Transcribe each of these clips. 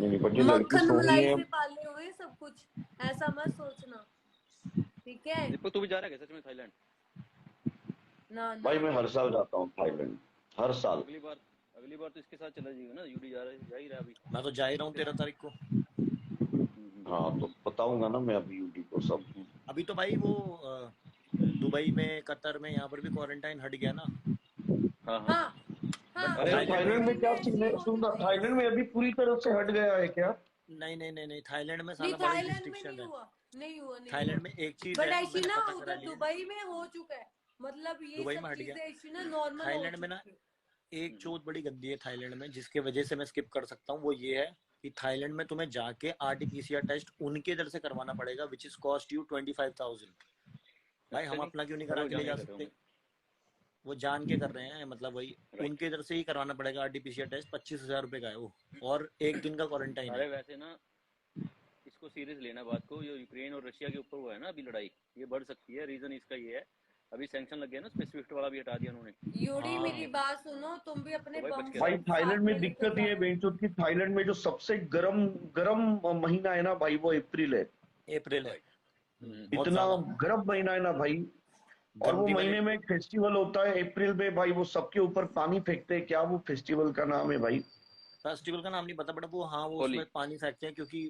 नहीं बट ये लड़की मक्खन सोनी मलाई है। से पाले हुए सब कुछ, ऐसा मत सोचना, ठीक है? दीपक तू भी जा रहा है क्या सच में थाईलैंड? ना ना भाई मैं हर साल जाता हूँ थाईलैंड, हर तो साल। अगली बार तो इसके साथ चला जाएगा ना, यूडी जा ही रहा है अभी। मैं तो जा ही रहा हूँ 13 तारीख को। हाँ तो बताऊंगा ना मैं अभी यूटी को सब। अभी तो भाई वो दुबई में, कतर में, यहाँ पर भी क्वारंटाइन हट गया ना। हाँ हाँ। हाँ बट हाँ, अरे थाईलैंड में थाईलैंड में दुबई में क्या ऐसे सीन ही है, हो सुन ना, चुका है। थाईलैंड में अभी पूरी तरह से हट गया है क्या? नहीं नहीं नहीं नहीं, थाईलैंड में नहीं, साला बड़ी थाईलैंड में रिस्ट्रिक्शन नहीं है। हुआ, नहीं हुआ, नहीं हुआ। थाईलैंड में एक चीज बट है, वो ऐसी मैंने ना पता करा उधर लिया। दुबई में हो चुका है, मतलब ये दुबई सब में हट गया। चीजें ऐसी ना नॉर्मल हो थाईलैंड में ना चुकी है। एक चोट बड़ी गंदी है थाईलैंड में, जिसके वजह से मैं स्किप कर सकता हूँ। वो ये है कि थाईलैंड में तुम्हें जाके आरटीपीसीआर टेस्ट उनके इधर से करवाना पड़ेगा, विच इज कॉस्ट यू 25,000। भाई अच्छा हम जी। अपना क्यों नहीं अरे करा वो के ले जान जा के कर रहे सकते? होंगे। वो जान के कर रहे हैं, मतलब वही राइट। उनके इधर से ही करवाना पड़ेगा आरटीपीसीआर टेस्ट। 25,000 रुपए का है वो, और 1 दिन का क्वारंटाइन है। अरे वैसे ना इसको सीरियस लेना बात को, जो यूक्रेन और रशिया के ऊपर हुआ है ना अभी लड़ाई, ये बढ़ सकती है। रीजन इसका ये है, अभी सैंक्शन लग गया ना, उस पे स्विफ्ट वाला भी हटा दिया उन्होंने। यूडी मेरी हाँ बात सुनो, तुम भी अपने तो भाई बच बम के भाई रहो। सब थाईलैंड साथ में में लेकर दिक्कत ये है जाना। बेंचोद की, थाईलैंड में जो सबसे गरम गरम महीना है ना भाई, वो अप्रैल है। अप्रैल है। राइट। बहुत इतना ज्यादा गर्म महीना है ना भाई। और वो गंदी वाली। महीने में एक फेस्टिवल होता है अप्रैल में भाई, वो सबके ऊपर पानी फेंकते हैं, क्या वो फेस्टिवल का नाम है भाई? फेस्टिवल का नाम नहीं पता, बट वो हाँ वो होली। उसमें पानी फेंकते हैं, क्योंकि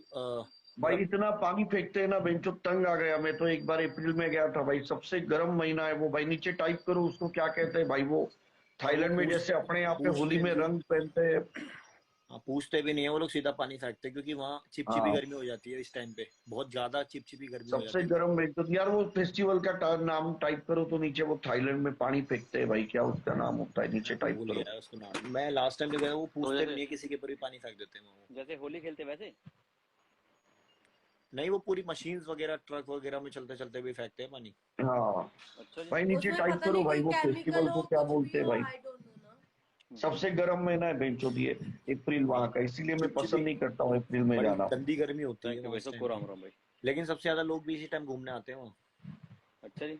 भाई मतलब इतना पानी फेंकते हैं ना बेंचो, तंग आ गया। मैं तो एक बार अप्रैल में गया था भाई, सबसे गर्म महीना है वो भाई। नीचे टाइप करो उसको क्या कहते हैं भाई वो। और वो थाईलैंड में जैसे अपने यहाँ पे होली पूछते में भी, रंग पहनते हैं। हाँ पूछते भी नहीं है वो लोग, सीधा पानी फेंकते हैं, क्योंकि वहाँ चिपचिपी हाँ गर्मी हो जाती है इस टाइम पे, बहुत ज्यादा चिपचिपी गर्मी हो सबसे जाती है। गर्म बेंचो यार, वो फेस्टिवल का नाम टाइप करो तो नीचे वो थाईलैंड में पानी फेंकते हैं भाई, क्या उसका नाम होता है, नीचे मैं तो टाइप भूल करो। गया उसको नाम। मैं लास्ट टाइम जब गया वो तो पूछते भी जैसे नहीं है, किसी के ऊपर भी पानी फेंक देते हैं वो। जैसे होली खेलते वैसे। नहीं, वो पूरी मशीन्स वगैरह, ट्रक वगैरह में चलते चलते भी फेंकते हैं पानी। हाँ अच्छा जी। भाई नीचे उसमें टाइप पता करो नहीं भाई कोई वो केमिकल फेस्टिवल को हो, क्या कुछ भी बोलते हैं हो, भाई। आई डोंट नो ना। सबसे गर्म महीना है बेंचो दिए अप्रैल हाँ वहां का, इसीलिए मैं चिपचिपी, पसंद नहीं करता हूँ अप्रैल में बड़ी जाना। गंदी गर्मी होती है थैंक यू वहाँ भाई इस सबको, टाइम पे। राम राम भाई। लेकिन सबसे ज्यादा लोग भी इसी टाइम घूमने आते हैं वहाँ। अच्छा जी।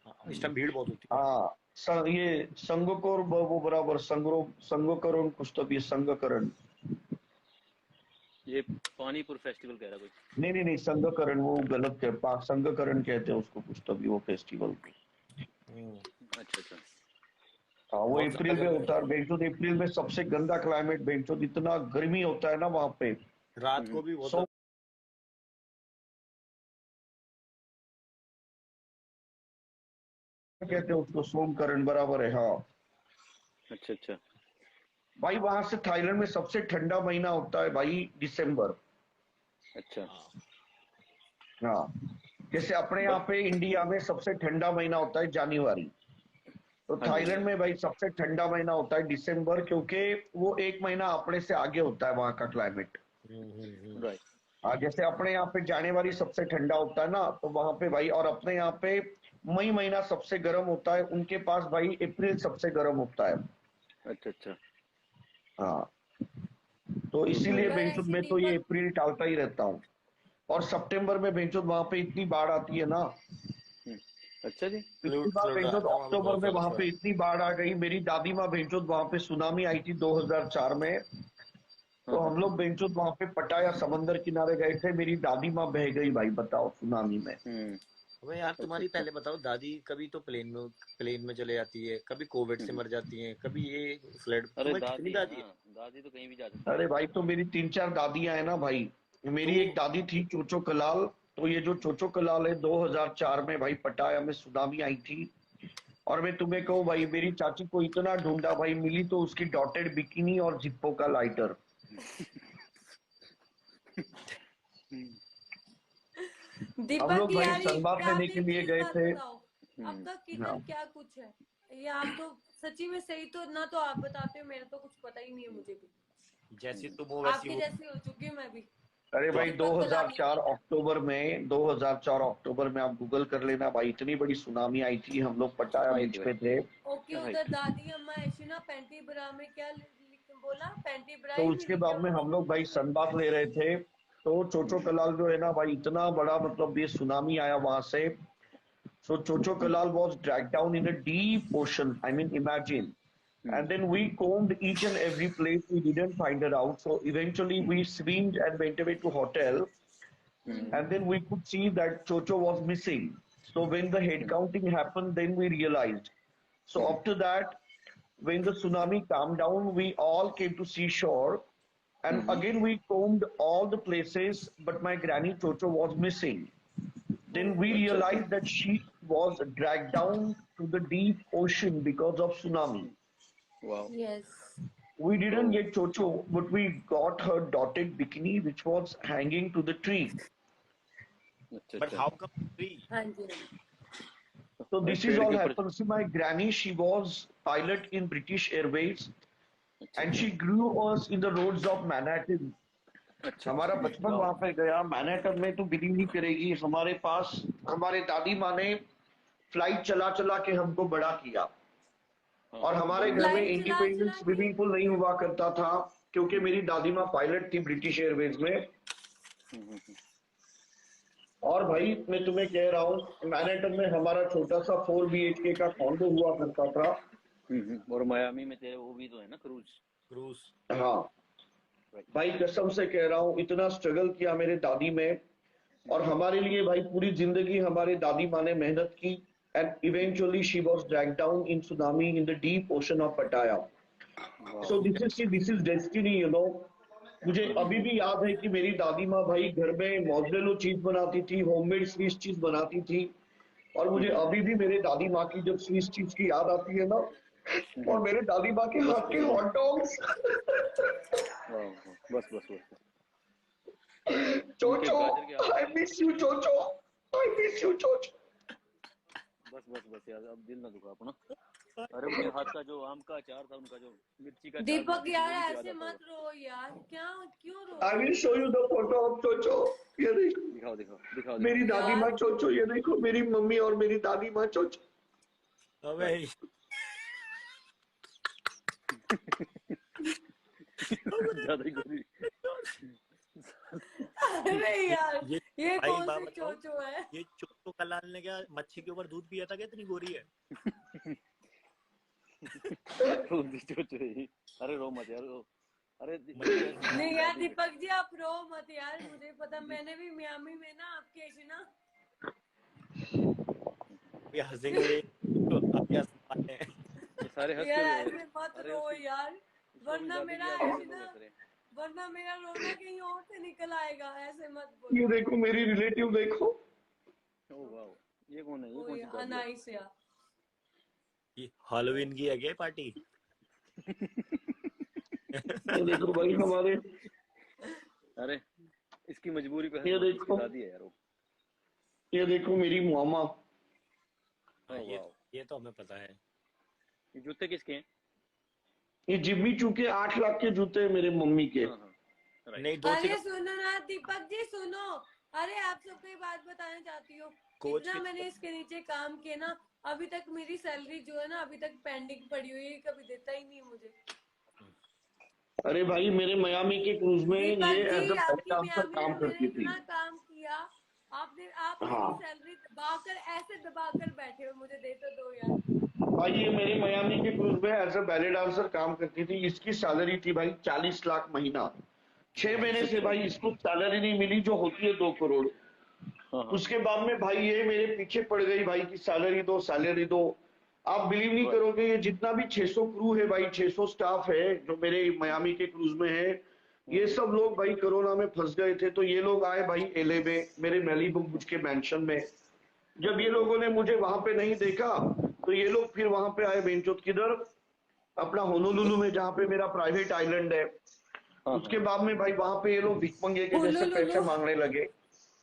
हाँ, इस टाइम भीड़ बहुत होती है। हाँ ये संगोकोर वो बराबर संगोकरण कुछ तो भी संगकरण। ये पानीपुर फेस्टिवल कह रहा कोई। नहीं नहीं नहीं, संगकरण वो गलत है, पाक संगकरण कहते हैं उसको कुछ तो भी, वो फेस्टिवल को। हम्म, अच्छा अच्छा। हाँ वो बहुत ज्यादा अप्रैल में गर्मी होता है होती बेंचो, अप्रैल में सबसे गंदा क्लाइमेट बेंचो, इतना गर्मी होता है ना वहां पे। है, रात को भी बहुत सो कहते हैं उसको, सोमकरण बराबर है हाँ। अच्छा अच्छा। भाई वहां से थाईलैंड में सबसे ठंडा महीना होता है भाई दिसंबर। अच्छा। हाँ। हाँ जैसे अपने यहाँ बट पे इंडिया में सबसे ठंडा महीना होता है जनवरी, तो हाँ जी हाँ थाईलैंड जी। में भाई सबसे ठंडा महीना होता है दिसंबर, क्योंकि वो एक महीना अपने से आगे होता है वहां का क्लाइमेट। राइट। जैसे अपने यहाँ पे जनवरी सबसे ठंडा होता है ना, तो वहां पे भाई, और अपने यहाँ पे मई महीना सबसे गर्म होता है, उनके पास भाई अप्रैल सबसे गर्म होता है। अच्छा अच्छा। हाँ तो गुड टू इसीलिए नो। पर बेंचुद ऐसी में तो ये दीपक, अप्रैल टालता ही रहता हूँ। और सितंबर में बेंचुद वहां पे इतनी बाढ़ आती है ना। अच्छा जी। पिछली बार फ्लड बेंचुद आता है वहाँ पे अक्टूबर बहुत में ज्यादा वहां पे फ्लड। इतनी बाढ़ आ गई, मेरी दादी माँ बेंचुद वहां पे सुनामी आई थी 2004 में। हाँ तो हाँ हम हाँ। लोग बेंचुद वहां पे पटाया समंदर किनारे गए थे, मेरी दादी माँ बह गई भाई, बताओ सुनामी में। हम्म। अबे यार, अच्छा तुम्हारी अच्छा। पहले बताओ, दादी कभी तो प्लेन में चले जाती है, कभी कोविड से हम्म। मर जाती है, कभी ये फ्लड। अरे तुम्हें कितनी दादी है दादी ना, है? दादी तो कहीं भी जा सकती है। अरे भाई तो मेरी तीन चार दादियां हैं ना भाई। तो मेरी एक दादी थी चोचो कलाल। तो ये जो चोचो कलाल है 2004 में भाई पटाया में सुनामी आई थी। और मैं तुम्हें कहूँ भाई, मेरी चाची को इतना ढूंढा भाई, मिली तो उसकी डॉटेड बिकिनी और जिप्पो का लाइटर। हम दीपक लोग भाई यार ये संवाद लेने आप के एक लिए चीज गए बात थे। बताओ, आपका किधर हाँ क्या कुछ है? ये आप तो सच्ची में सही तो ना, तो आप बताते हो, मेरा तो कुछ पता ही नहीं है मुझे भी। जैसी तुम हो वैसी आपकी वो। जैसी हो चुकी हूँ मैं भी, अरे जो भाई दीपक कलानी। 2004 अक्टूबर में, 2004 अक्टूबर में आप गूगल कर लेना भाई, इतनी बड़ी सुनामी आई थी, हम लोग पटाया आई बीच थी भाई। पे थे। ओके, क्या आई उधर थी? दादी अम्मा ऐसी ना पैंटी ब्रा में क्या बोला, पैंटी ब्रा तो ही उसके मिली क्या बाद में उनको? हम लोग भाई सनबाथ ले रहे थे। तो चोचो कलाल जो है ना भाई, इतना बड़ा मतलब ये सुनामी आया वहां से। So Chocho Kalal was drag down in a deep ocean, I mean imagine. And then we combed each and every place. We didn't find her out. So eventually we swinged and went away to hotel. And then we could see that Chocho was missing. So when the head counting happened, then we realized. So after that, when the tsunami calmed down, we all came to seashore. And again we combed all the places, but my granny Chocho was missing. Then we realized that she was dragged down to the deep ocean because of tsunami. Wow. Yes. We didn't get Chocho, but we got her dotted bikini, which was hanging to the tree. अच्छा But अच्छा how come three? हाँ जी So भाई this is पेड़ all के ऊपर happened. See, my granny, she was pilot in British Airways, अच्छा and she grew us in the roads of Manhattan. अच्छा हमारा बचपन वहां पे गया मैनहट्टन में। तो बिलीव नहीं करेगी, हमारे पास हमारे दादी माँ ने फ्लाइट चला चला के हमको बड़ा किया। हाँ, और हमारे घर में फ्लाइट चला चला इंडिपेंडेंस के स्विमिंग पूल नहीं हुआ करता था, क्योंकि मेरी दादी माँ पायलट थी ब्रिटिश एयरवेज में। हम्म। और भाई मैं तुम्हें कह रहा हूँ, मैनहट्टन में हमारा छोटा सा 4 BHK का कॉन्डो हुआ करता था। और मायामी में तेरे वो भी तो है ना क्रूज। Cruise. हाँ भाई, कसम से कह रहा हूँ, इतना स्ट्रगल किया मेरे दादी में। और हमारे लिए भाई पूरी जिंदगी हमारे दादी माँ ने मेहनत की। And eventually she was dragged down in tsunami in the deep ocean of Pattaya. So this is destiny, you know. मुझे अभी भी याद है कि मेरी दादी माँ भाई घर में मोज़रेला चीज बनाती थी, होममेड स्विस चीज बनाती थी। और मुझे अभी भी मेरे दादी माँ की जब स्विस चीज की याद आती है ना, और मेरे दादी माँ के हाथ के हॉट डॉग्स। बस बस बस चोचो, गाजर के I miss you Chocho, I miss you Chocho. बस बस बस यार, अब दिल ना दुखा अपना। अरे उनके हाथ का जो आम का अचार था, उनका जो मिर्ची का अचार दीपक बनाती थी, यार वो भी ऐसे याद आता मत रो यार, क्या क्यों रो आई रहे विल हो? Show you the photo of Chocho. ये देखो है। दिखाओ दिखाओ दिखाओ मेरी दिखाओ। दादी माँ चोचो, ये देखो मेरी मम्मी और मेरी दादी माँ चोचो। अबे ज्यादा ही गोरी। अरे यार ये भाई कौन बात से बताओ, चोचो है? ये चोचो कलाल ने क्या मच्छी के ऊपर दूध पिया था क्या? इतनी गोरी है। अरे रो मत यार, रो। अरे नहीं यार दीपक जी आप रो मत यार, मुझे पता, मैंने भी मियामी में ना आपके ऐसे ना ये हंसेंगे तो अब क्या हंसने हैं। ये सारे हंस यार के ऐसे मत अरे रो उसकी यार, वरना दादी मेरा की याद ऐसे में ना, लोग हंस रहे हैं। वरना मेरा रोना कहीं और से निकल आएगा, ऐसे मत बोलो। ये देखो मेरी रिलेटिव, देखो ओह वाओ, ये कौन है? ये ओ कौन सी यार दादी है? नाइस यार। ये हैलोवीन की है क्या पार्टी? ये देखो भाई हमारे, अरे इसकी मजबूरी पे ये हंस मत, देखो। इसकी दादी है यार वो। ये देखो मेरी मामा। ओह ये वाओ, ये तो हमें पता है। ये जूते किसके हैं? ये जिम्मी चू के 8 लाख के जूते हैं मेरे मम्मी के। हाँ हाँ राइट। नहीं दो अरे सुनो ना दीपक जी सुनो, अरे आप सबको एक बात बताना चाहती हूँ। कोच इतना के- मैंने इसके नीचे काम किया ना, अभी तक मेरी सैलरी जो है ना अभी तक पेंडिंग पड़ी हुई है, कभी देता ही नहीं मुझे। अरे भाई मेरे मियामी के क्रूज में ये दीपक एज जी अ आपकी डांसर मियामी काम में मैंने करती थी। इतना काम किया, आपने आप हाँ। मेरी सैलरी दबाकर ऐसे दबाकर बैठे हो, मुझे दे तो दो यार। भाई ये मेरे मियामी के क्रूज में एज अ बैले डांसर काम करती थी। इसकी सैलरी थी भाई 40 लाख महीना। 6 महीने से भाई इसको सैलरी नहीं मिली, जो होती है 2 करोड़। हाँ हाँ उसके बाद में भाई ये मेरे पीछे पड़ गई भाई की सैलरी दो, सैलरी दो। आप बिलीव नहीं करोगे, ये जितना भी 600 क्रू है भाई, 600 स्टाफ है जो मेरे मियामी के क्रूज में है, ये सब लोग भाई कोरोना में फंस गए थे। तो ये लोग आए भाई एलए में, मेरे मैलिबू बुर्ज के मैंशन में। जब ये लोगों ने मुझे वहां पे नहीं देखा, तो ये लोग फिर वहां पे आए बेंचोत किधर, अपना होनोलुलु में, जहाँ पे मेरा प्राइवेट आइलैंड है। उसके बाद में भाई वहां पे ये लोग भिखमंगे के जैसे होनोलुलु? पैसे मांगने लगे।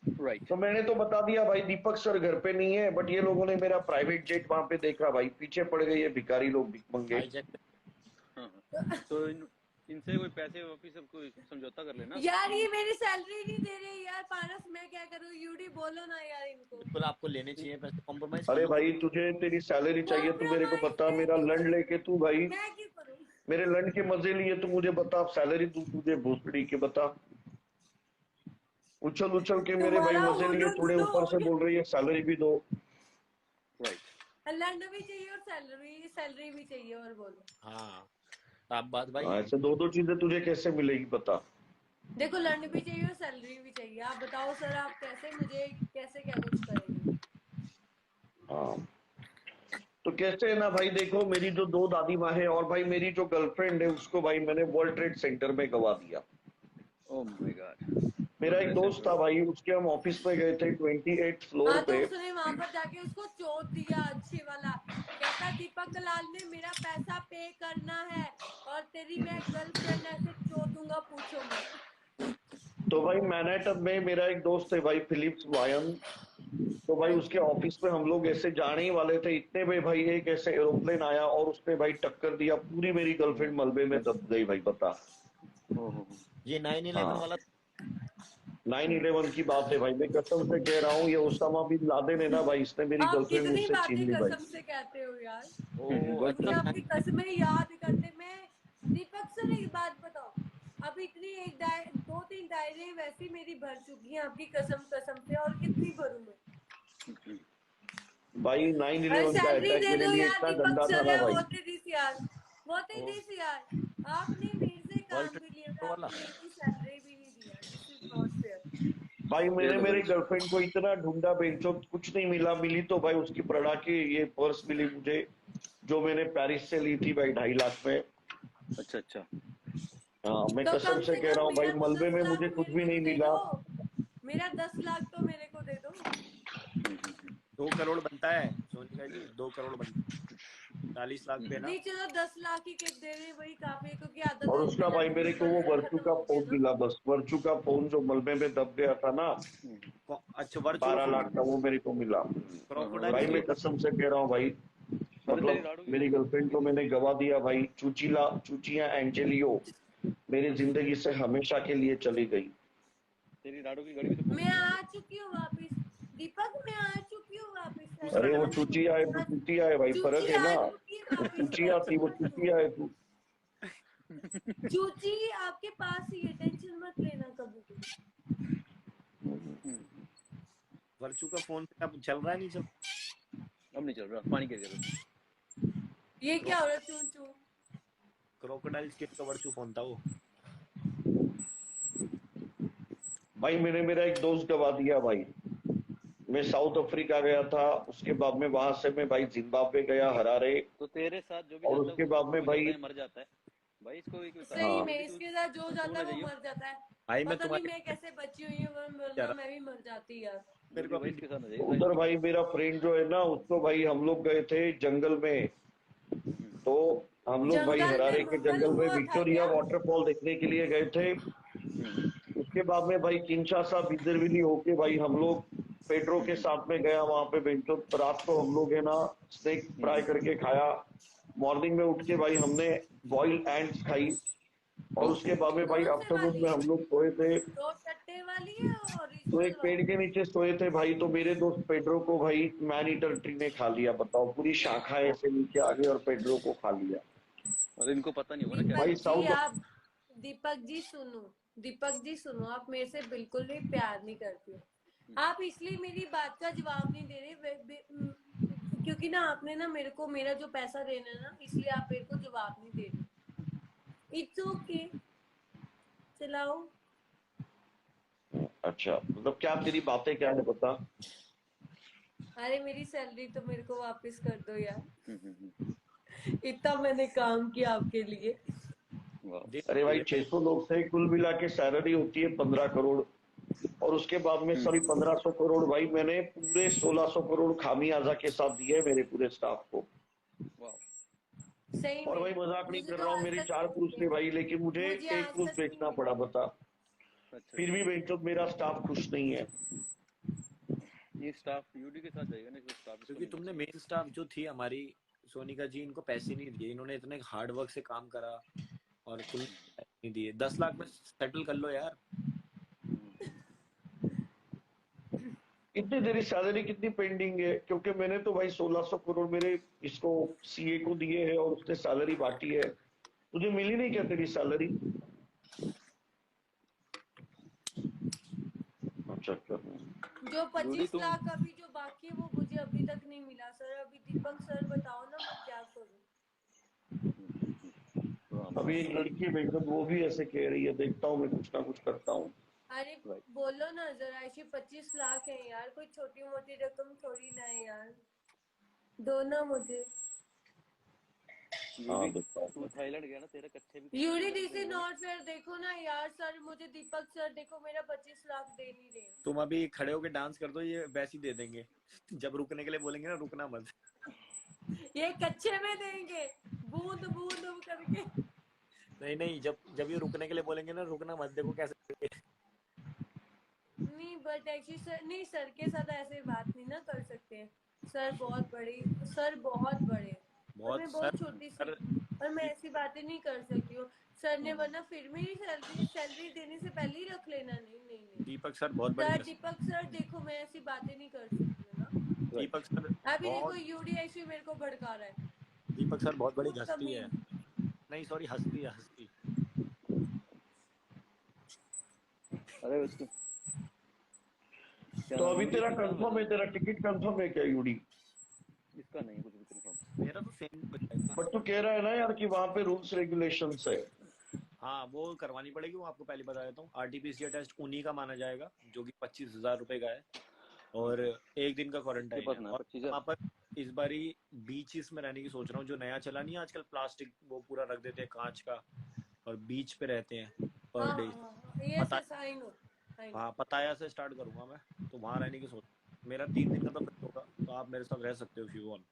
राइट। तो मैंने तो बता दिया भाई दीपक सर घर पे नहीं है, बट ये लोगों ने मेरा प्राइवेट जेट वहां पे देखा भाई, पीछे पड़ गए ये भिखारी लोग भिखमंगे। हाईजैक हाँ हाँ, तो इनसे कोई पैसे वापिस सब कोई समझौता कर लेना। यार ये मेरी सैलरी नहीं दे रहे यार, पारस मैं क्या करूँ? यूडी बोलो ना यार इनको। बिल्कुल आपको लेने चाहिए पैसे, कॉम्प्रोमाइज अरे भाई तुझे तेरी सैलरी चाहिए तो मेरे को बता, मेरा लंड लेके तू भाई मैं क्यों करूँ? मेरे लंड के मजे लिए तो मुझे बता, सैलरी तू तुझे भोसड़ी के बता। उछल उछल के मेरे भाई तुम्हारा मजे लिए, थोड़े ऊपर से बोल रही है सैलरी भी दो। राइट। लैंड भी चाहिए और सैलरी सैलरी भी चाहिए, और बोलो। हाँ आप बात भाई। ऐसे दो दो चीजें तुझे कैसे मिलेगी बता। देखो लैंड भी चाहिए और सैलरी भी चाहिए। आप बताओ सर, आप कैसे मुझे कैसे क्या कुछ करेंगे? हाँ तो कैसे है ना भाई, देखो मेरी जो दो दादी माँ है और भाई मेरी जो गर्लफ्रेंड है उसको भाई मैंने वर्ल्ड ट्रेड सेंटर में गवा दिया। Oh my God. मेरा एक दोस्त था भाई, उसके हम ऑफिस में गए थे 28 फ्लोर हाँ, तो पे। उसने वहां पर जाके उसको चोट दिया अच्छे वाला। कहता दीपक कलाल ने मेरा पैसा पे करना है और तेरी मैं गर्लफ्रेंड ऐसे चोदूंगा, पूछो मत। तो भाई मैनहट्टन में मेरा एक दोस्त है भाई फिलिप्स वायन। तो भाई हाँ उसके जी। ऑफिस में हम लोग ऐसे जाने ही वाले थे, इतने में भाई एक ऐसे एरोप्लेन आया और उसने भाई टक्कर दिया, पूरी मेरी गर्लफ्रेंड मलबे में दब गई भाई बता। ओह ये 9/11 हाँ वाला। 9/11 की बात है भाई, मैं कसम से कह रहा हूँ, ये उसामा बिन लादेन है ना भाई, इसने मेरी आप गर्लफ्रेंड कितनी मुझसे बातें छीन ली भाई। कसम से कहते हो यार। ओ अपनी अच्छा। आपकी कसमें याद करते। मैं दीपक सर एक बात बताओ, अब इतनी एक दो तीन डायरी वैसी मेरी भर चुकी हैं आपकी कसम कसम से, और कितनी भरूं मैं? भाई अरे 9/11 का सैलरी अटैक दे मेरे दो लिए यार इतना दीपक गंदा था सर, ना है भाई। वो दीस यार, वो ओ दीस यार। आपने मेरे से वर्ल्ड काम भी लिया ट्रेड और वाला। आपने मेरे को सैलरी भी नहीं दिया। This is not fair. भाई दे मैंने दो मेरी भाई। गर्लफ्रेंड को इतना ढूंढा बेंचो, कुछ नहीं मिला। मिली तो भाई उसकी प्रड़ा की ये पर्स मिली मुझे, जो मैंने पेरिस से ली थी भाई 2.5 लाख में। अच्छा अच्छा। हाँ मैं तो कसम कम से से कह रहा कम हूँ भाई, मेरा तो मलबे 10 में लाख मुझे कुछ मेरे भी को तो नहीं दे मिला। दो। मेरा 10 लाख तो मेरे को दे दो। 2 करोड़ बनता है सोनिका जी, 2 करोड़ बनता है। 40 लाख पे ना। नहीं चलो 10 लाख ही के दे रहे, वही काफी है, क्योंकि आधा और तो उसका मेरा भाई मेरे को वो डिलीवर वर्चू खत्म का हो गया फोन ना। मिला, बस वर्चू का फोन जो मलबे में दब गया था ना, अच्छा वर्चू का 12 लाख का, फोन। वो मेरे को मिला। क्रोकोडाइल भाई मैं स्केल। कसम से कह रहा हूँ भाई, अरे तेरी मतलब राडो की मेरी गाड़ी भी तो गर्लफ्रेंड ठोकी को थी मैंने उसने। गवा दिया भाई। चूचिया एंजेलियो मेरी जिंदगी से हमेशा के लिए चली गई। तेरी राडो की गाड़ी भी तो ठोकी मैं थी उसने। आ चुकी हूँ वापिस। दीपक मैं आ चुकी हूँ वापिस, ऐसी दूसरा अरे वो बात करोड़। नहीं चूचिया है तो है। चूतिया है भाई, चूची फर्क है आ ना। चुकी है वो वापिस, चूचिया थी, टेंशन वो मत लो। चूतिया है तू। चूची आपके पास ही है, टेंशन मत लेना कभी भी। वर्चू का फोन अब चल रहा है नहीं चल। अब नहीं चल रहा, पानी गिर गया उसमें। ये क्या हो रहा है चू चू? क्रोकोडाइल स्केल का वर्चू फोन था वो। भाई मैंने मेरा एक दोस्त गवा दिया भाई। मैं साउथ अफ्रीका गया था, उसके बाद में वहां से मैं भाई जिम्बाब्वे गया, हरारे। तो तेरे साथ जो भी और जाता है उसके वो बाद तो में हो जाता भाई, है, मर जाता है। भाई इसको भी कोई कारण सही हाँ नहीं है में भी तू। इसके साथ जो तू जाता ना है वो जाइयो। मर जाता है। भाई मैं पता नहीं तुम्हारे मैं कैसे बची हुई हूँ, जा वरना रहा मैं भी मर जाती यार। मेरे को जूली भाई अपनी। इसके साथ ना जाइयो, उधर साइड भाई मेरा फ्रेंड जो है ना, उसको भाई हम लोग गए थे जंगल में। तो हम लोग भाई जंगल में हरारे के मंगल जंगल में हुआ था विक्टोरिया क्या? वाटरफॉल देखने के लिए गए थे। उसके बाद में भाई किंशासा बिदरविली होके भाई हम लोग पेड्रो के साथ में गया वहां पे बेंचो। रात को हम लोग है ना स्नेक फ्राई करके खाया। मॉर्निंग में उठ के भाई हमने बॉइल्ड एंड्स खाई। और उसके बाद में भाई कौन से आफ्टरनून वाली? में हम लोग सोए थे। दो चट्टे वाली है तो ओरिजिनल एक पेड़ वाली? के नीचे सोए थे भाई, तो मेरे दोस्त पेड्रो को भाई मैन ईटर ट्री ने खा लिया। बताओ, पूरी शाखाएं ऐसे नीचे आ गई और पेड्रो को खा लिया और इनको पता नहीं होगा ना क्या दीपक भाई। चीज है। जी साउथ आप, दीपक जी सुनो, दीपक जी सुनो, आप मेरे से बिल्कुल भी प्यार नहीं करते हो। आप इसलिए मेरी बात का जवाब नहीं दे रहे क्योंकि ना आपने ना मेरे को मेरा जो पैसा देना है ना, इसलिए आप मेरे को जवाब नहीं दे रहे। इट्स ओके, चलाओ। अच्छा, मतलब क्या तेरी बातें क्या है बता। अरे मेरी सैलरी तो मेरे को वापस कर दो यार। हम्म। इतना मैंने काम किया आपके लिए। वाह। दे अरे भाई दिए मेरे। 600 लोग थे, कुल मिला के सैलरी होती है 15 करोड़। और उसके बाद में सॉरी 1500 करोड़ भाई मैंने पूरे 1600 करोड़ खामियाजा के साथ दिए मेरे पूरे स्टाफ को। वाह। सही और में भाई मजाक नहीं मुझे कर तो रहा हूँ, आज मेरे तक 4 पुरुष नहीं थे मिला। भाई, लेकिन मुझे मुझे एक आज पुरुष तक नहीं बेचना मिला। पड़ा बता। अच्छा फिर भी अच्छा। बेचो मेरा स्टाफ खुश नहीं है। ये स्टाफ यूडी के साथ जाएगा ना, इसको स्टाफ इसको क्योंकि मिलना तुमने चाहिए। मेन स्टाफ जो थी हमारी सोनिका जी, इनको पैसे नहीं दिए। इन्होंने इतने हार्ड वर्क से काम करा और तुम पैसे नहीं दिए। 10 लाख में सेटल कर लो यार। इतनी देरी सैलरी कितनी पेंडिंग है? क्योंकि मैंने तो भाई 1600 करोड़ मेरे इसको सीए को दिए हैं और उसने सैलरी बांटी है। तुझे मिली नहीं क्या तेरी सैलरी? अच्छा अच्छा। जो यूडी 25 तुम लाख अभी जो बाकी है वो मुझे अभी तक नहीं मिला सर। अभी दीपक सर बताओ ना मैं क्या करूं। तो हम अभी एक लड़की है मेरे साथ, वो भी ऐसे कह रही है, देखता हूँ मैं कुछ ना कुछ करता हूँ। अरे राइट बोलो ना जरा, ऐसी 25 लाख है यार, कोई छोटी मोटी रकम थोड़ी ना है यार, दो ना मुझे। हाँ यूडी देखता हूँ तू मैं। थाईलैंड गया ना, तेरे कच्चे भी यूरी लग दिस गए इज होंगे ना। Not fair. देखो ना यार सर, मुझे दीपक सर देखो मेरा 25 लाख दे नहीं रहे। तुम अभी खड़े होके डांस कर दो, ये वैसे ही दे देंगे। जब रुकने के लिए बोलेंगे ना, रुकना मत। ये कच्चे में देंगे, बूंद बूंद करके। नहीं नहीं, जब जब ये रुकने के लिए बोलेंगे ना, रुकना मत, देखो कैसे। नहीं बट एक्चुअली सर, नहीं सर के साथ ऐसे बात नहीं ना कर सकते। सर बहुत बड़ी, सर बहुत बड़े, और बहुत मैं सर। बहुत छोटी सी, सर और मैं दीप, ऐसी बातें नहीं कर सकती हूँ। सर ने वरना फिर मेरी सैलरी सैलरी देने से पहले ही रख लेना। नहीं नहीं नहीं दीपक सर बहुत बड़ी सर, दीपक सर देखो मैं ऐसी बातें नहीं कर सकती हूँ ना। राइट दीपक सर अभी देखो बहुत यूडी ऐसे मेरे को भड़का रहा है। दीपक सर बहुत बड़ी बहुत हस्ती है। तमीज। नहीं सॉरी, हस्ती है, हस्ती। अरे उसको क्या तो नाम, अभी यूडी तेरा ठीक नाम है कंफर्म है, ना। तेरा टिकट कंफर्म है क्या यूडी? इसका नहीं कुछ भी कंफर्म। मेरा तो सेम हो जाएगा। बट तू कह रहा है ना यार कि वहां पे रूल्स रेगुलेशंस है। हाँ, वो करवानी पड़ेगी। वो आपको पहले बता देता हूँ, आरटीपीसीआर टेस्ट उन्हीं का माना जाएगा जो कि 25,000 रुपए का है, और एक दिन का इसके क्वारंटाइन है। पास ना और 25,000। वहाँ पर इस बारी बीचेस में रहने की सोच रहा हूँ। जो नया चला नहीं है आजकल, प्लास्टिक वो पूरा रख देते हैं कांच का, और बीच पे रहते हैं पर हाँ डे। हाँ हाँ, ये पता, sir I know I know. हाँ, पताया से स्टार्ट करूंगा मैं, तो वहां रहने की सोच। मेरा 3 दिन का तो फ्री होगा, तो आप मेरे साथ रह सकते हो इफ यू वांट।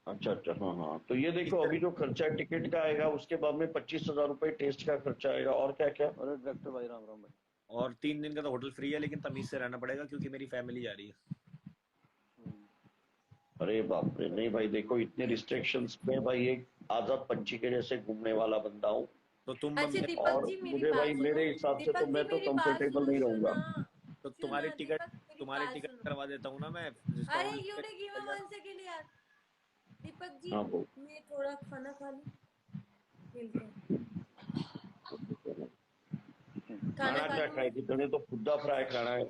अच्छा अच्छा, हाँ हाँ, तो ये इस देखो तरह, अभी जो खर्चा टिकट का आएगा, उसके बाद में 25,000 रुपए टेस्ट का खर्चा आएगा, और क्या क्या? अरे डायरेक्टर भाई राम राम भाई। और 3 दिन का तो होटल फ्री है, लेकिन तमीज से रहना पड़ेगा क्योंकि मेरी फैमिली जा रही है। अरे बाप रे, नहीं भाई देखो इतने रिस्ट्रिक्शंस में भाई एक आजाद पंछी के जैसे घूमने वाला बंदा हूँ। तो तुम अच्छा मेरे दीपक और जी मेरी मुझे भाई बात सुनो। मेरे हिसाब से तो दीपक जी मैं तो मेरी बात कंफर्टेबल सुनो, नहीं रहूंगा। सुना तो सुना दीपक मेरी तुम्हारे बात टिकट सुनो। करवा देता हूँ ना मैं, अरे discount. You day give me 1 second यार। दीपक जी हाँ वो मैं थोड़ा खाना खा लूं, मिलते हैं। खाना खाना खा क्या लूं मैं। खाएगी? तुमने तो खुदा फ्राई खाना है।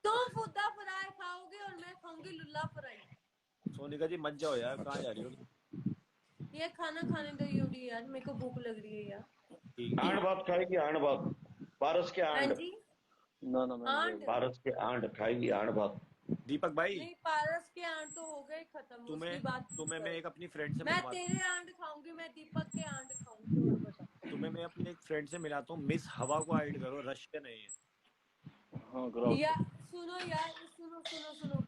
तुम फुद्दा फ्राई खाओगे और मैं खाऊंगी लुल्ला फ्राई। सोनिका जी मत जाओ यार, कहाँ जा रही हो तुम? ये खाना खाने दो यूडी यार, मेरे को भूख लग रही है यार। ठीक आंड ठीक। भात खाएगी? आंड भात, पारस के हाँ आंड, जी। ना ना मैं नहीं आंट। जाऊंगा। पारस के आंड खाएगी, आंड भात। दीपक भाई, नहीं पारस के आंट तो हो गए खत्म, तुम्हें उसकी बात मत तुम्हें मैं करो। एक अपनी फ्रेंड से मैं मिलवा तेरे आंट खाऊंगी, मैं दीपक के आंट खाऊंगी, और बता। तुम्हें मैं अपनी एक फ्रेंड से मिलाता हूँ, मिस हवा को ऐड करो, रशियन है ये। हाँ कराओ या उसको। सुनो यार, सुनो सुनो सुनो।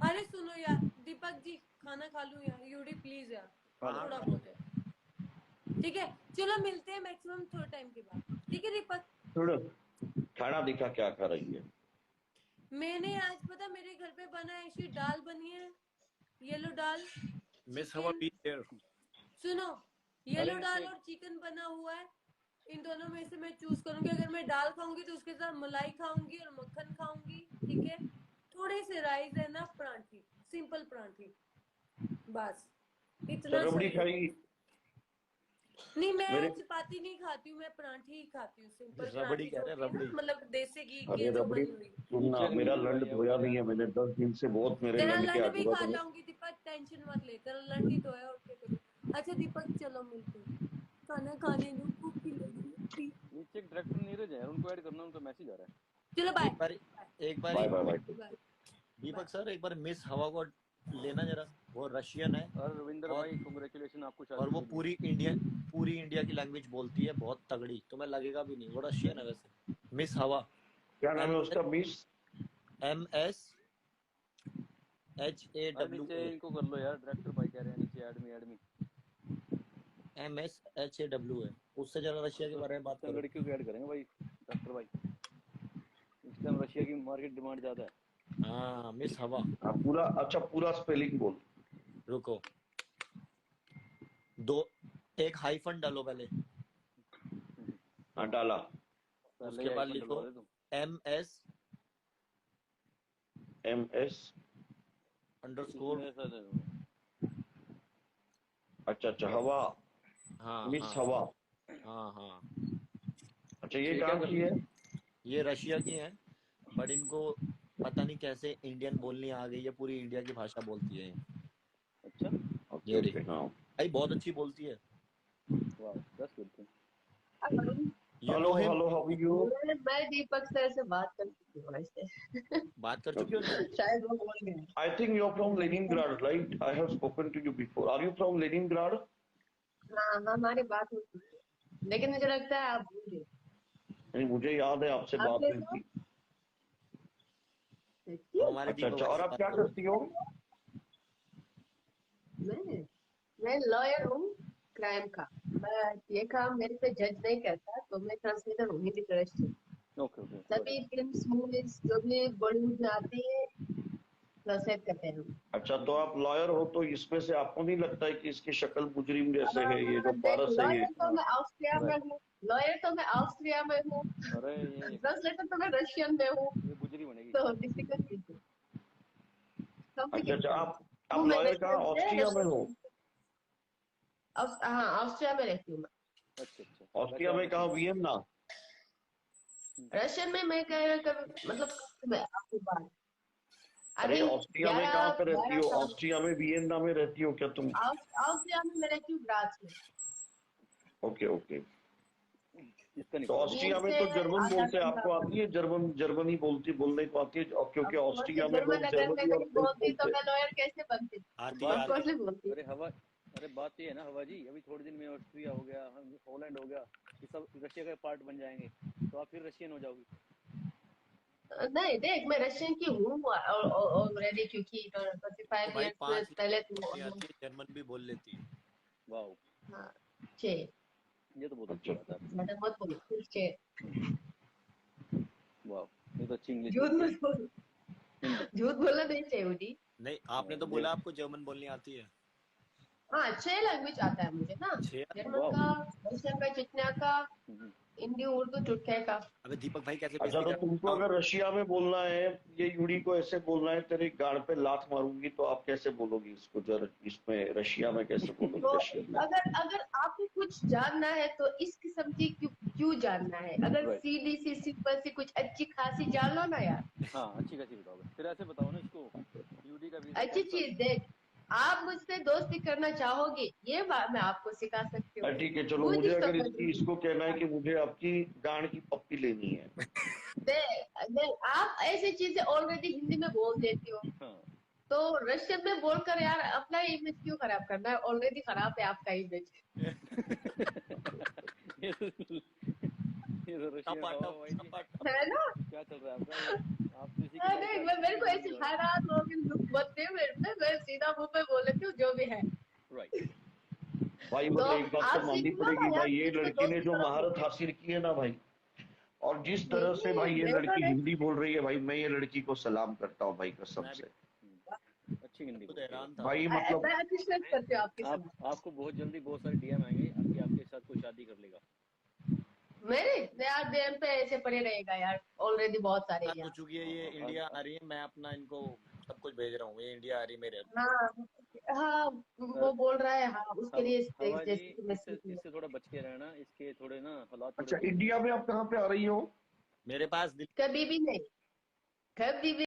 अरे सुनो यार दीपक जी, खाना खा लूं यार, यूडी प्लीज यार, हाँ हाँ थोड़ा खा लो। बहुत है। ठीक है, चलो मिलते हैं मैक्सिमम थोड़े टाइम के बाद। ठीक है दीपक। थोड़ा खाना दिखा क्या खा रही है। मैंने आज पता मेरे घर पे बना ऐसी दाल बनी है, येलो दाल, मिस हवा चिकन। Be there. सुनो, अरे येलो दाल एक और चिकन बना हुआ है। इन दोनों में से मैं चूज करूंगी। अगर मैं दाल खाऊंगी तो उसके साथ मलाई खाऊंगी और मक्खन खाऊंगी। ठीक है, थोड़े से राइस है ना, परांठी, सिंपल परांठी, बस तो इतना रबड़ी चाहिए। खाएगी? नहीं मैं मेरे चपाती नहीं खाती हूँ, मैं परांठी ही खाती हूँ, सिंपल रबड़ी परांठी कह जो रहे हैं, होती है ना, रबड़ी। मतलब देसी घी के अरे जो रबड़ी बनी हुई। सुनना, नीचे मेरा नींबू लंड भाई है धोया ऊपर नहीं यार। है मैंने, 10 दिन से बहुत मेरे तेरा लंड की लंड भी आदत खा है। जाऊंगी दीपक, टेंशन मत ले, तेरा लंड ही तो है और क्या करूँ। अच्छा दीपक चलो मिलते हैं, खाना खाने दो, भूख भी लग रही है प्लीज। नीचे एक डायरेक्टर नीरज है, उनको ऐड करना, उनका मैसेज आ रहा है। चलो बाय। एक बार एक बार bye bye bye. Bye bye. Deepak sir, एक बार मिस हवा को लेना जरा, वो रशियन है। और रविंदर और भाई कांग्रेचुलेशन, आपको और शादी वो के लिए। पूरी इंडिया की लैंग्वेज बोलती है, बहुत तगड़ी, तुम्हें लगेगा भी नहीं, वो रशियन है वैसे। मिस हवा। क्या नाम एम है उसका? Miss? M S H A अरे डब्ल्यू नीचे ए इनको कर लो यार, डायरेक्टर भाई कह रहे हैं नीचे एडमी। MSHAW है। उससे जरा रशिया के बारे में इस बात टाइम करो। लड़कियों को ऐड करेंगे भाई डॉक्टर भाई। इस टाइम रशिया की मार्केट डिमांड ज्यादा है। हाँ, मिस हवा। हाँ पूरा, अच्छा पूरा स्पेलिंग बोल। रुको, दो, एक हाइफन डालो पहले, हाँ डाला। पहले ही उसके बाद आईफोन लिखो डलवा दे तुम। MS MS। अंडरस्कोर। इसमें सर अच्छा अच्छा, हवा, हाँ मिस हाँ हवा। हाँ हाँ। अच्छा ये ये क्या कहाँ कर की रही है? है? ये रशिया की हैं, बट इनको पता नहीं कैसे इंडियन बोलनी आ गई है, पूरी इंडिया की भाषा बोलती है ये। अच्छा, ओके ये ओके रही हाँ। भाई, बहुत अच्छी बोलती है। वाह, that's good thing. You hello know him? Hello, how are you? मैं दीपक सर से बात कर चुकी हूँ वैसे। बात कर चुकी हो उनसे? शायद वो बोल गए। I think you are from Leningrad, right? I have spoken to you before. Are you from Leningrad? हाँ हमारी बात हो चुकी है, लेकिन मुझे लगता है आप भूल गए। नहीं, मुझे याद है आपसे आप बात हुई कैसे हो? थी। अब हमारे अच्छा दीपक अच्छा, भाई और से आप बात क्या करो। करती हो? मैं लॉयर हूँ क्राइम का। मैं ये काम मेरे पे जज नहीं करता, तो मैं ट्रांसलेटर हूँ हिंदी टू। ओके ओके, सभी फिल्म्स मूवीज जो भी बॉलीवुड में आती है ट्रांसलेट करते हैं हम। अच्छा, तो आप लॉयर हो तो इसमें से आपको नहीं लगता है कि इसकी शक्ल मुजरिम जैसे है, ये जो देख, पारस है ये? लॉयर तो मैं ऑस्ट्रिया में हूँ। लॉयर तो मैं ऑस्ट्रिया में हूँ। अरे ये ट्रांसलेटर तो मैं रशियन में हूँ। गुजरी बनेगी। तो डिफिकल्ट चीज है, अच्छा कॉम्प्लिकेटेड अच्छा, है। आप हूँ मैं लॉयर कहाँ, रशियन से, ऑस्ट्रिया में हो? हाँ ऑस्ट्रिया में रहती हूँ मैं। अच्छा अच्छा, ऑस्ट्रिया में कहाँ, वियना? रशियन में मैं मतलब मैं आपकी बात अरे अभी ऑस्ट्रिया में 11 कहाँ पे रहती 12 हो? साल ऑस्ट्रिया में वियना में रहती हो क्या तुम? ऑस्ट्रिया में मैं रहती हूँ ग्राज में। Okay okay. इसका नहीं तो पता। ऑस्ट्रिया में से तो जर्मन आधा बोलते हैं, घंटा। आपको आती है जर्मन? जर्मनी बोलने को आती है? क्योंकि अब कौन सी ऑस्ट्रिया में जर्मन लोग अगर मैं जर्मनी और नहीं फ्रेंच बोलती तो बोलते मैं हैं। लॉयर कैसे बनती? आती है, ऑफ आती कोर्स बोलती। अरे हवा, अरे बात ये है ना हवा जी, अभी थोड़े दिन में ऑस्ट्रिया हो गया, हॉलैंड हो गया, ये सब रशिया का पार्ट बन जाएंगे, तो आप फिर रशियन हो जाओगी। नहीं देख, मैं रशियन की हूँ ऑलरेडी, क्योंकि तो 25 भाई इयर्स 5 पहले लैंग्वेज आती है, जर्मन भी बोल लेती है। वाह, हाँ 6। ये तो बहुत अच्छी अच्छा बात है आपकी। ज्यादा मत बोलो, सिर्फ 6। वाह, ये तो अच्छी इंग्लिश झूठ बोलती मत बोलो, है। झूठ बोलना नहीं चाहिए उदी। नहीं, आपने तो बोला आपको जर्मन बोलनी आती है। हाँ 6 लैंग्वेज आता है मुझे ना। 6? जर्मन वाह। का, रशियन का, चिचन्या का, हिंदी, उर्दू, चुटकी का। अबे दीपक भाई कैसे अच्छा, बेइज्जती तो कर तुमको रहा हूँ? अगर रशिया में बोलना है, ये यूडी को ऐसे बोलना है, तेरे गाड़ पे लात मारूंगी, तो आप कैसे बोलोगी इसको? जरा इसमें रशिया में कैसे तो बोलोगी, रशियन में? अगर अगर आपको कुछ जानना है तो इस किस्म की क्यों क्यों जानना है? अगर Right. सीधी सी सिंपल सी कुछ अच्छी खासी जान लो ना यार। हाँ, अच्छी खासी बताओगे, फिर ऐसे बताओ ना इसको, यूडी का वीजा अच्छी कौन सा? चीज देख, आप मुझसे दोस्ती करना चाहोगे, ये बात मैं आपको सिखा सकती हूँ। ठीक है, चलो, कुछ मुझे अगर समझ इसको कहना है कि मुझे आपकी गांड की पप्पी लेनी है। देख देख, आप ऐसी चीजें ऑलरेडी हिंदी में बोल देती हो, हाँ, तो रशियन में बोलकर यार अपना इमेज क्यों खराब करना है? ऑलरेडी खराब है आपका इमेज। ये तो ये तो रशियन टपा हवा टप भाई जी, टपा टप। है ना? क्या चल रहा है आपका ये? आप तो इसी के अरे लाइक मेरे को बोल ऐसे रहे हो। हैरान हो गई, लुक मत दे मेरे पे, मैं सीधा मुंह पे बोल लेती हूँ जो भी है। राइट, भाई तो मतलब एक बात तो आप माननी सीख लो पड़ेगी ना यार, भाई, ये किससे लड़की ने दोस्ती जो करोगे? महारत हासिल की है ना भाई, और जिस तरह से नहीं भाई ये मैं तो लड़की नहीं। हिंदी बोल रही है भाई, मैं ये लड़की को सलाम करता हूँ भाई, कसम मैं भी से। अच्छी हिंदी खुद बोलती है। हैरान था। भाई मतलब मैं अप्रिशिएट करती हूँ आपकी आप समझ। आपको बहुत जल्दी बहुत सारे डीएम आएंगे कि आपके साथ कोई शादी कर लेगा। मेरे यार DM पे ऐसे पड़े रहेगा यार, ऑलरेडी बहुत सारे बात हो यहाँ। चुकी है, ये हाँ, इंडिया आ रही है, मैं अपना इनको सब कुछ भेज रहा हूँ, ये इंडिया आ रही है मेरे। हाँ हाँ, वो बोल रहा है, हाँ उसके लिए हवा जी, जैसे कि मैं इससे थोड़ा बच के रहना, इसके थोड़े ना हालात थोड़े अच्छा, अजीब हैं। इंडिया में आप कहाँ पे आ रही हो? मेरे पास कभी भी नहीं, कभी भी